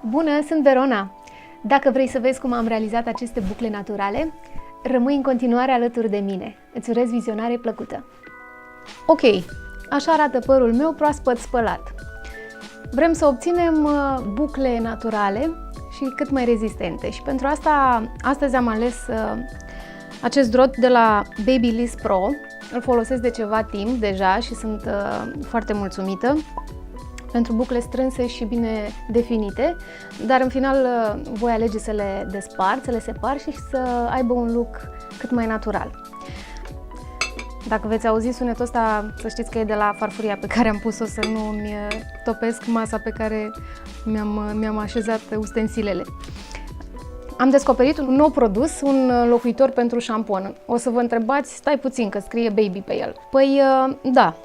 Bună, sunt Verona! Dacă vrei să vezi cum am realizat aceste bucle naturale, rămâi în continuare alături de mine. Îți urez vizionare plăcută! Ok, așa arată părul meu proaspăt spălat. Vrem să obținem bucle naturale și cât mai rezistente și pentru asta astăzi am ales acest drot de la Babyliss Pro. Îl folosesc de ceva timp deja și sunt foarte mulțumită pentru bucle strânse și bine definite, dar în final voi alege să le despart, să le separ și să aibă un look cât mai natural. Dacă veți auzi sunetul ăsta, să știți că e de la farfuria pe care am pus-o, să nu-mi topesc masa pe care mi-am așezat ustensilele. Am descoperit un nou produs, un locuitor pentru șampon. O să vă întrebați, stai puțin, că scrie baby pe el. Păi da,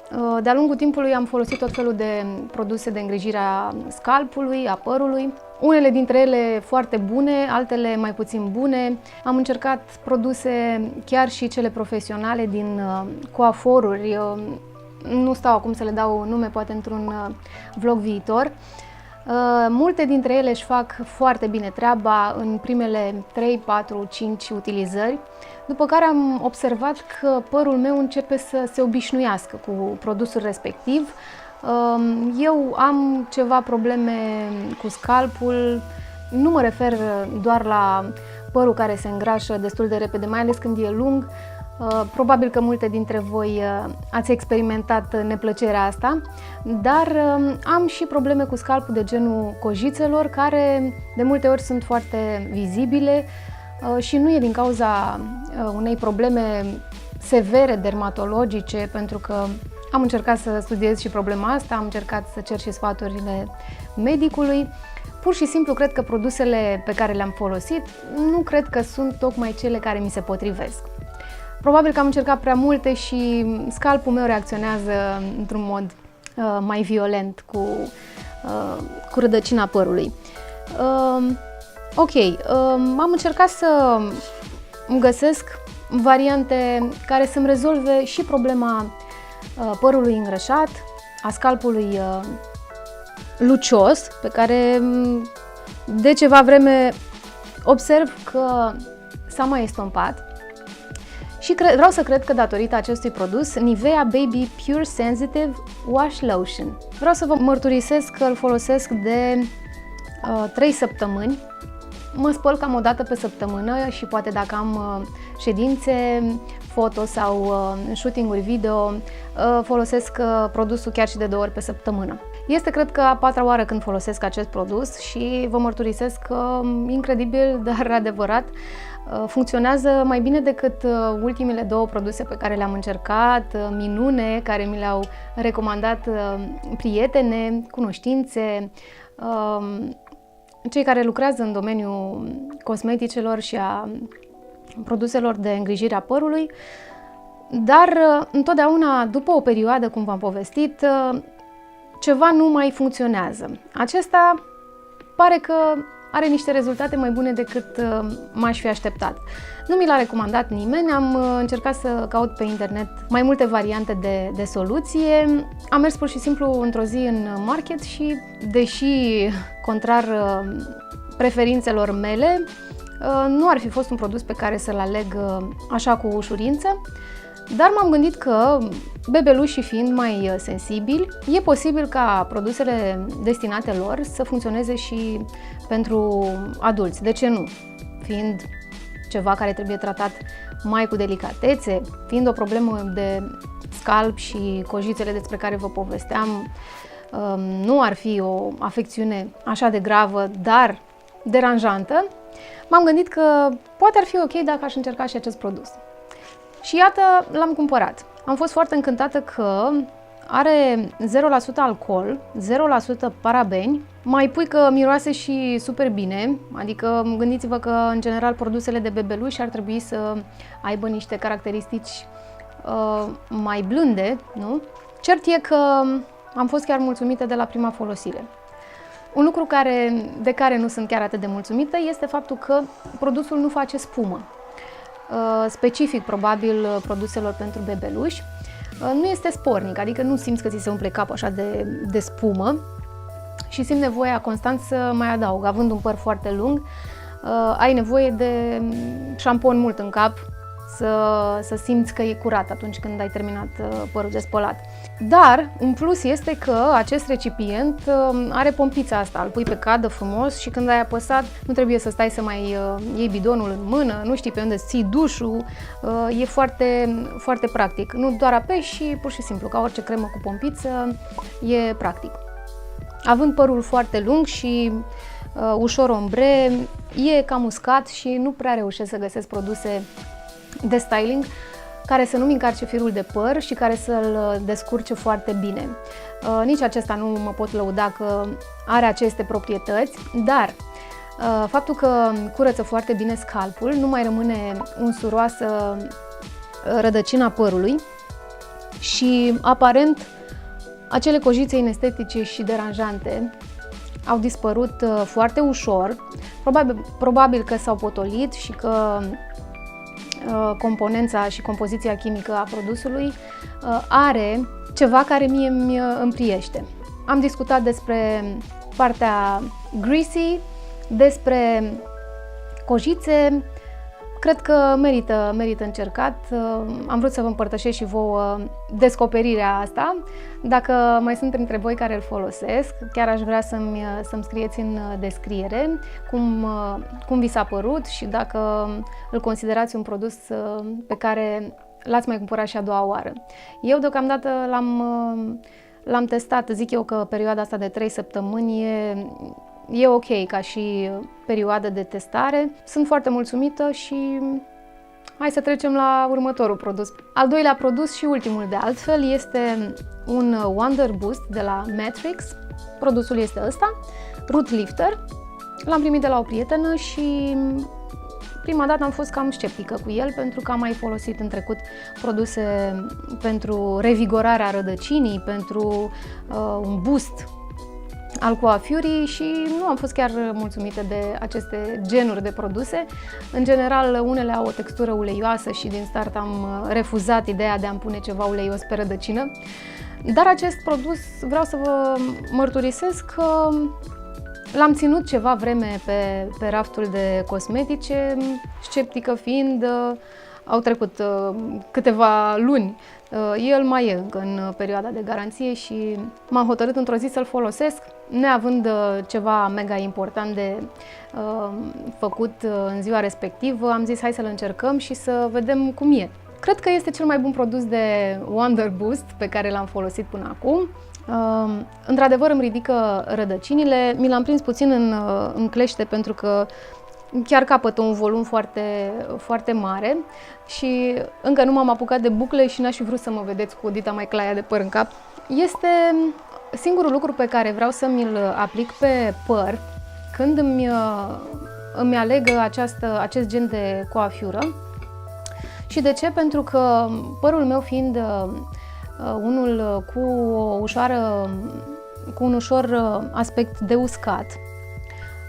de-a lungul timpului am folosit tot felul de produse de îngrijire a scalpului, a părului. Unele dintre ele foarte bune, altele mai puțin bune. Am încercat produse, chiar și cele profesionale din coaforuri. Nu stau acum să le dau nume, poate într-un vlog viitor. Multe dintre ele își fac foarte bine treaba în primele 3, 4, 5 utilizări, după care am observat că părul meu începe să se obișnuiască cu produsul respectiv. Eu am ceva probleme cu scalpul, nu mă refer doar la părul care se îngrașă destul de repede, mai ales când e lung. Probabil că multe dintre voi ați experimentat neplăcerea asta, dar am și probleme cu scalpul de genul cojițelor, care de multe ori sunt foarte vizibile și nu e din cauza unei probleme severe dermatologice, pentru că am încercat să studiez și problema asta, am încercat să cer și sfaturile medicului. Pur și simplu cred că produsele pe care le-am folosit nu cred că sunt tocmai cele care mi se potrivesc. Probabil că am încercat prea multe și scalpul meu reacționează într-un mod mai violent cu rădăcina părului. Am încercat să îmi găsesc variante care să-mi rezolve și problema părului îngrășat, a scalpului lucios, pe care de ceva vreme observ că s-a mai estompat. Și vreau să cred că datorită acestui produs, Nivea Baby Pure Sensitive Wash Lotion. Vreau să vă mărturisesc că îl folosesc de 3 săptămâni. Mă spăl cam o dată pe săptămână și poate dacă am ședințe foto sau shooting-uri video, folosesc produsul chiar și de 2 ori pe săptămână. Este, cred că, a 4-a oară când folosesc acest produs și vă mărturisesc că, incredibil, dar adevărat, funcționează mai bine decât ultimele 2 produse pe care le-am încercat, minune, care mi le-au recomandat prietene, cunoștințe, cei care lucrează în domeniul cosmeticelor și a produselor de îngrijire a părului, dar întotdeauna, după o perioadă, cum v-am povestit, ceva nu mai funcționează. Acesta pare că are niște rezultate mai bune decât m-aș fi așteptat. Nu mi l-a recomandat nimeni, am încercat să caut pe internet mai multe variante de soluție. Am mers pur și simplu într-o zi în market și, deși contrar preferințelor mele, nu ar fi fost un produs pe care să-l aleg așa cu ușurință. Dar m-am gândit că bebelușii fiind mai sensibili, e posibil ca produsele destinate lor să funcționeze și pentru adulți. De ce nu? Fiind ceva care trebuie tratat mai cu delicatețe, fiind o problemă de scalp și cojițele despre care vă povesteam, nu ar fi o afecțiune așa de gravă, dar deranjantă, m-am gândit că poate ar fi ok dacă aș încerca și acest produs. Și iată, l-am cumpărat. Am fost foarte încântată că are 0% alcool, 0% parabeni, mai pui că miroase și super bine, adică gândiți-vă că în general produsele de bebeluși ar trebui să aibă niște caracteristici mai blânde, nu? Cert e că am fost chiar mulțumită de la prima folosire. Un lucru de care nu sunt chiar atât de mulțumită este faptul că produsul nu face spumă. Specific probabil produselor pentru bebeluși, nu este spornic, adică nu simți că ți se umple capul așa de spumă și simt nevoia constant să mai adaug. Având un păr foarte lung, ai nevoie de șampon mult în cap, să simți că e curat atunci când ai terminat părul de spălat. Dar un plus este că acest recipient are pompița asta, îl pui pe cadă frumos și când ai apăsat nu trebuie să stai să mai iei bidonul în mână, nu știi pe unde ții dușul, e foarte, foarte practic. Nu doar apeși și pur și simplu, ca orice cremă cu pompiță, e practic. Având părul foarte lung și ușor ombre, e cam uscat și nu prea reușesc să găsesc produse de styling care să nu-mi încarce firul de păr și care să-l descurce foarte bine. Nici acesta nu mă pot lăuda că are aceste proprietăți, dar faptul că curăță foarte bine scalpul, nu mai rămâne unsuroasă rădăcina părului și aparent acele cojițe inestetice și deranjante au dispărut foarte ușor, probabil că s-au potolit și că componența și compoziția chimică a produsului are ceva care mie îmi împriește. Am discutat despre partea greasy, despre cojițe, cred că merită încercat. Am vrut să vă împărtășesc și vouă descoperirea asta. Dacă mai sunt printre voi care îl folosesc, chiar aș vrea să-mi scrieți în descriere cum vi s-a părut și dacă îl considerați un produs pe care l-ați mai cumpărat și a doua oară. Eu deocamdată l-am testat, zic eu că perioada asta de 3 săptămâni e ok ca și perioadă de testare. Sunt foarte mulțumită și hai să trecem la următorul produs. Al doilea produs și ultimul de altfel este un Wonder Boost de la Matrix. Produsul este ăsta, Root Lifter. L-am primit de la o prietenă și prima dată am fost cam sceptică cu el pentru că am mai folosit în trecut produse pentru revigorarea rădăcinii, pentru un boost al coafiurii și nu am fost chiar mulțumită de aceste genuri de produse. În general, unele au o textură uleioasă și din start am refuzat ideea de a-mi pune ceva uleios pe rădăcină. Dar acest produs, vreau să vă mărturisesc că l-am ținut ceva vreme pe raftul de cosmetice, sceptică fiind, au trecut câteva luni. El mai e încă în perioada de garanție și m-am hotărât într-o zi să-l folosesc, neavând ceva mega important de făcut în ziua respectivă. Am zis hai să-l încercăm și să vedem cum e. Cred că este cel mai bun produs de Wonder Boost pe care l-am folosit până acum. Într-adevăr îmi ridică rădăcinile, mi l-am prins puțin în clește pentru că chiar capătă un volum foarte, foarte mare și încă nu m-am apucat de bucle și n-aș fi vrut să mă vedeți cu dita mai claia de păr în cap. Este singurul lucru pe care vreau să mi-l aplic pe păr când îmi aleg acest gen de coafiură. Și de ce? Pentru că părul meu fiind unul cu un ușor aspect de uscat,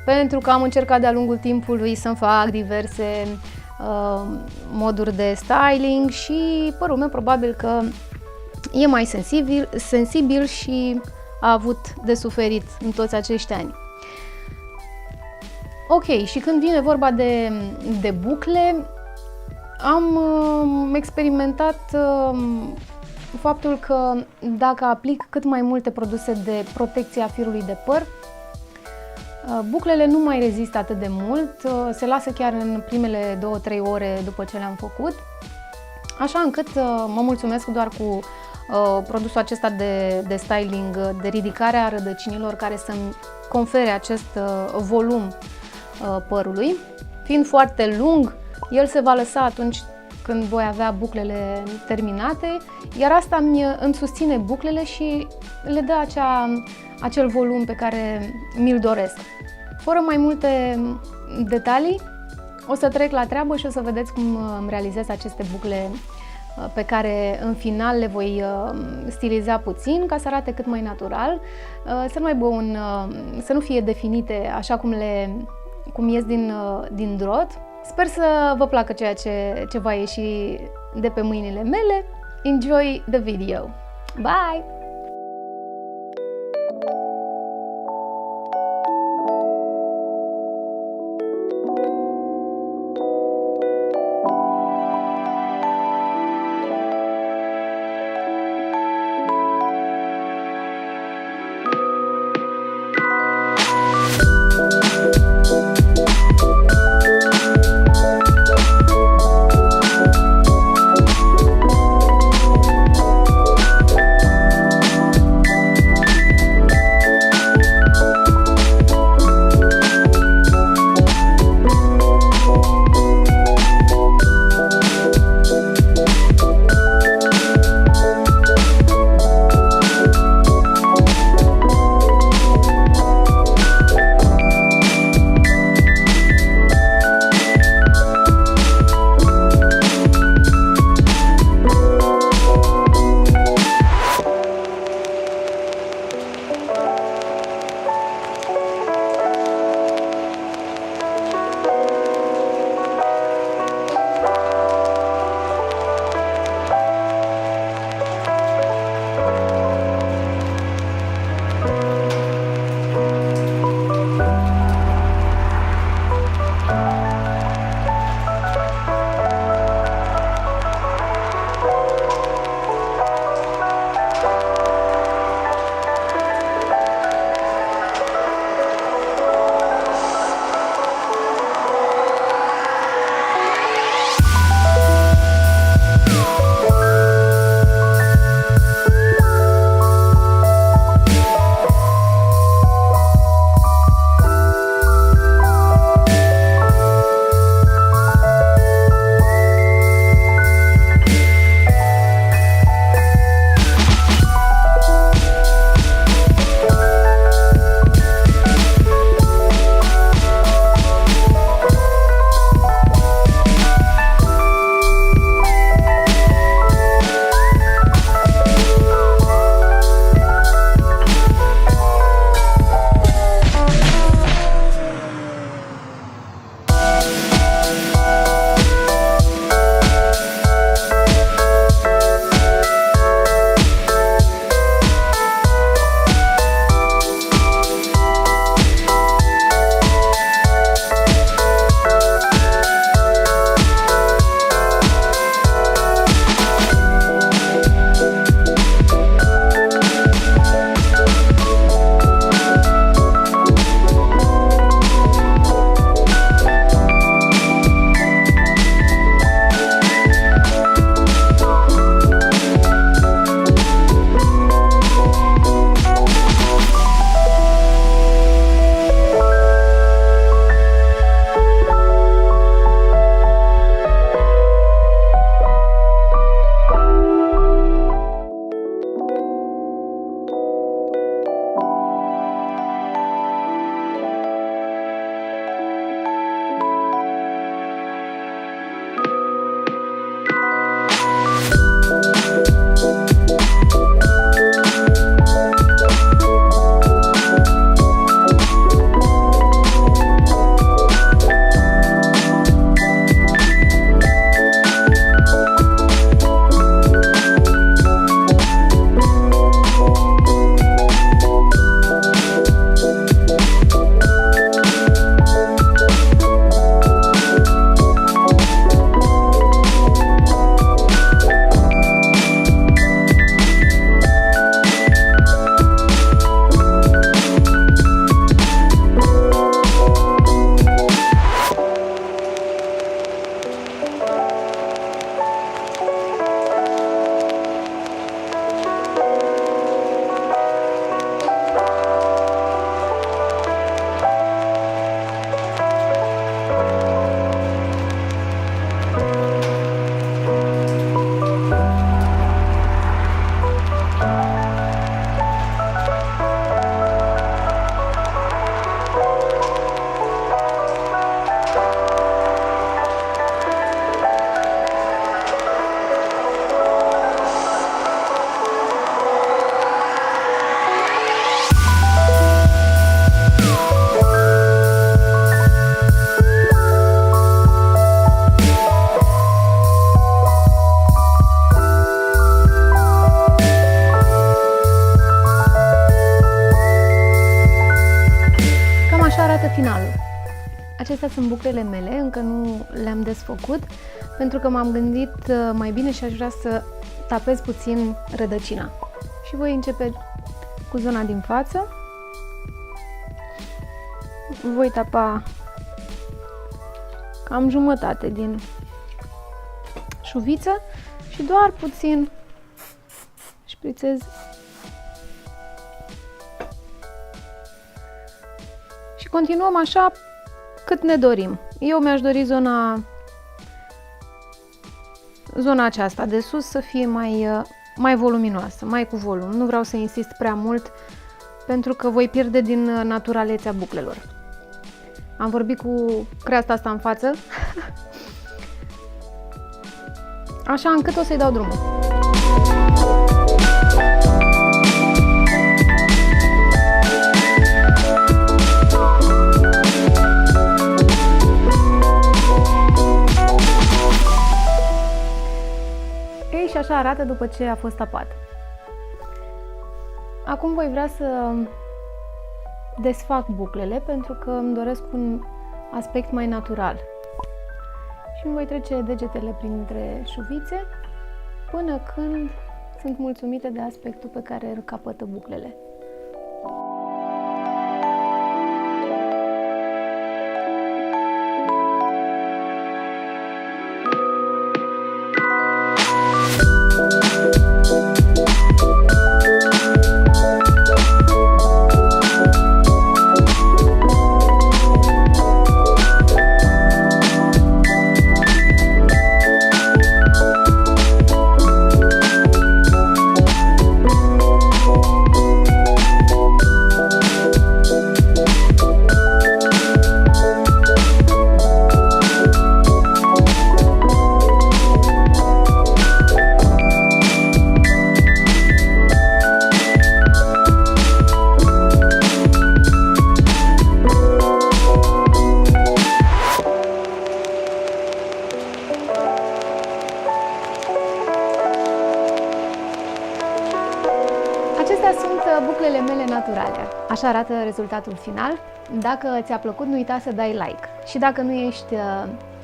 pentru că am încercat de-a lungul timpului să-mi fac diverse moduri de styling și părul meu probabil că e mai sensibil și a avut de suferit în toți acești ani. Ok, și când vine vorba de bucle, am experimentat faptul că dacă aplic cât mai multe produse de protecție a firului de păr, buclele nu mai rezistă atât de mult, se lasă chiar în primele 2-3 ore după ce le-am făcut, așa încât mă mulțumesc doar cu produsul acesta de styling, de ridicare a rădăcinilor, care să-mi confere acest volum părului. Fiind foarte lung, el se va lăsa atunci când voi avea buclele terminate, iar asta îmi susține buclele și le dă acel volum pe care mi-l doresc. Fără mai multe detalii, o să trec la treabă și o să vedeți cum îmi realizez aceste bucle pe care în final le voi stiliza puțin ca să arate cât mai natural, să nu fie definite așa cum ies din drot. Sper să vă placă ceea ce va ieși de pe mâinile mele. Enjoy the video! Bye! arată finalul. Acestea sunt buclele mele, încă nu le-am desfăcut, pentru că m-am gândit mai bine și aș vrea să tapez puțin rădăcina. Și voi începe cu zona din față. Voi tapa cam jumătate din șuviță și doar puțin șprițez și continuăm așa cât ne dorim. Eu mi-aș dori zona aceasta de sus să fie mai voluminoasă, mai cu volum. Nu vreau să insist prea mult pentru că voi pierde din naturalețea buclelor. Am vorbit cu creasta asta în față, așa încât o să-i dau drumul. Ei, și așa arată după ce a fost tapat. Acum voi vrea să desfac buclele pentru că îmi doresc un aspect mai natural. Și îmi voi trece degetele printre șuvițe până când sunt mulțumită de aspectul pe care îl capătă buclele. Acestea sunt buclele mele naturale. Așa arată rezultatul final. Dacă ți-a plăcut, nu uita să dai like. Și dacă nu ești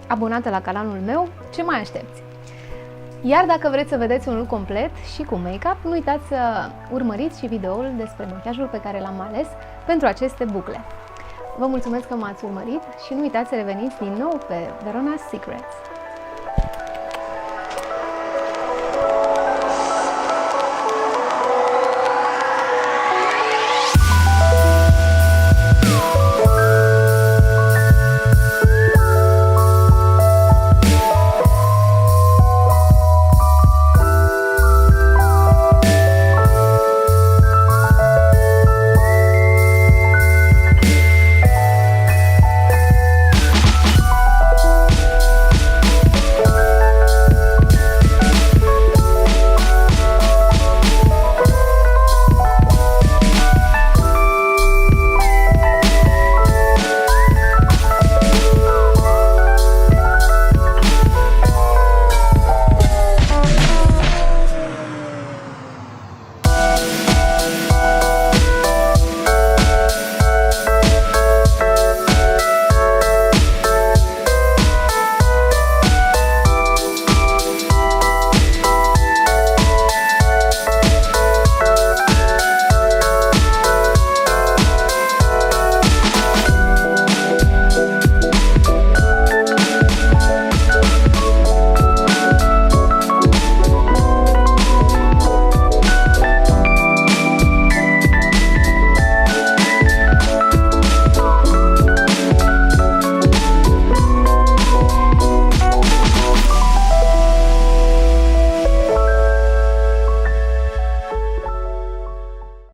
abonată la canalul meu, ce mai aștepți? Iar dacă vreți să vedeți un look complet și cu make-up, nu uitați să urmăriți și videoul despre machiajul pe care l-am ales pentru aceste bucle. Vă mulțumesc că m-ați urmărit și nu uitați să reveniți din nou pe Verona's Secrets.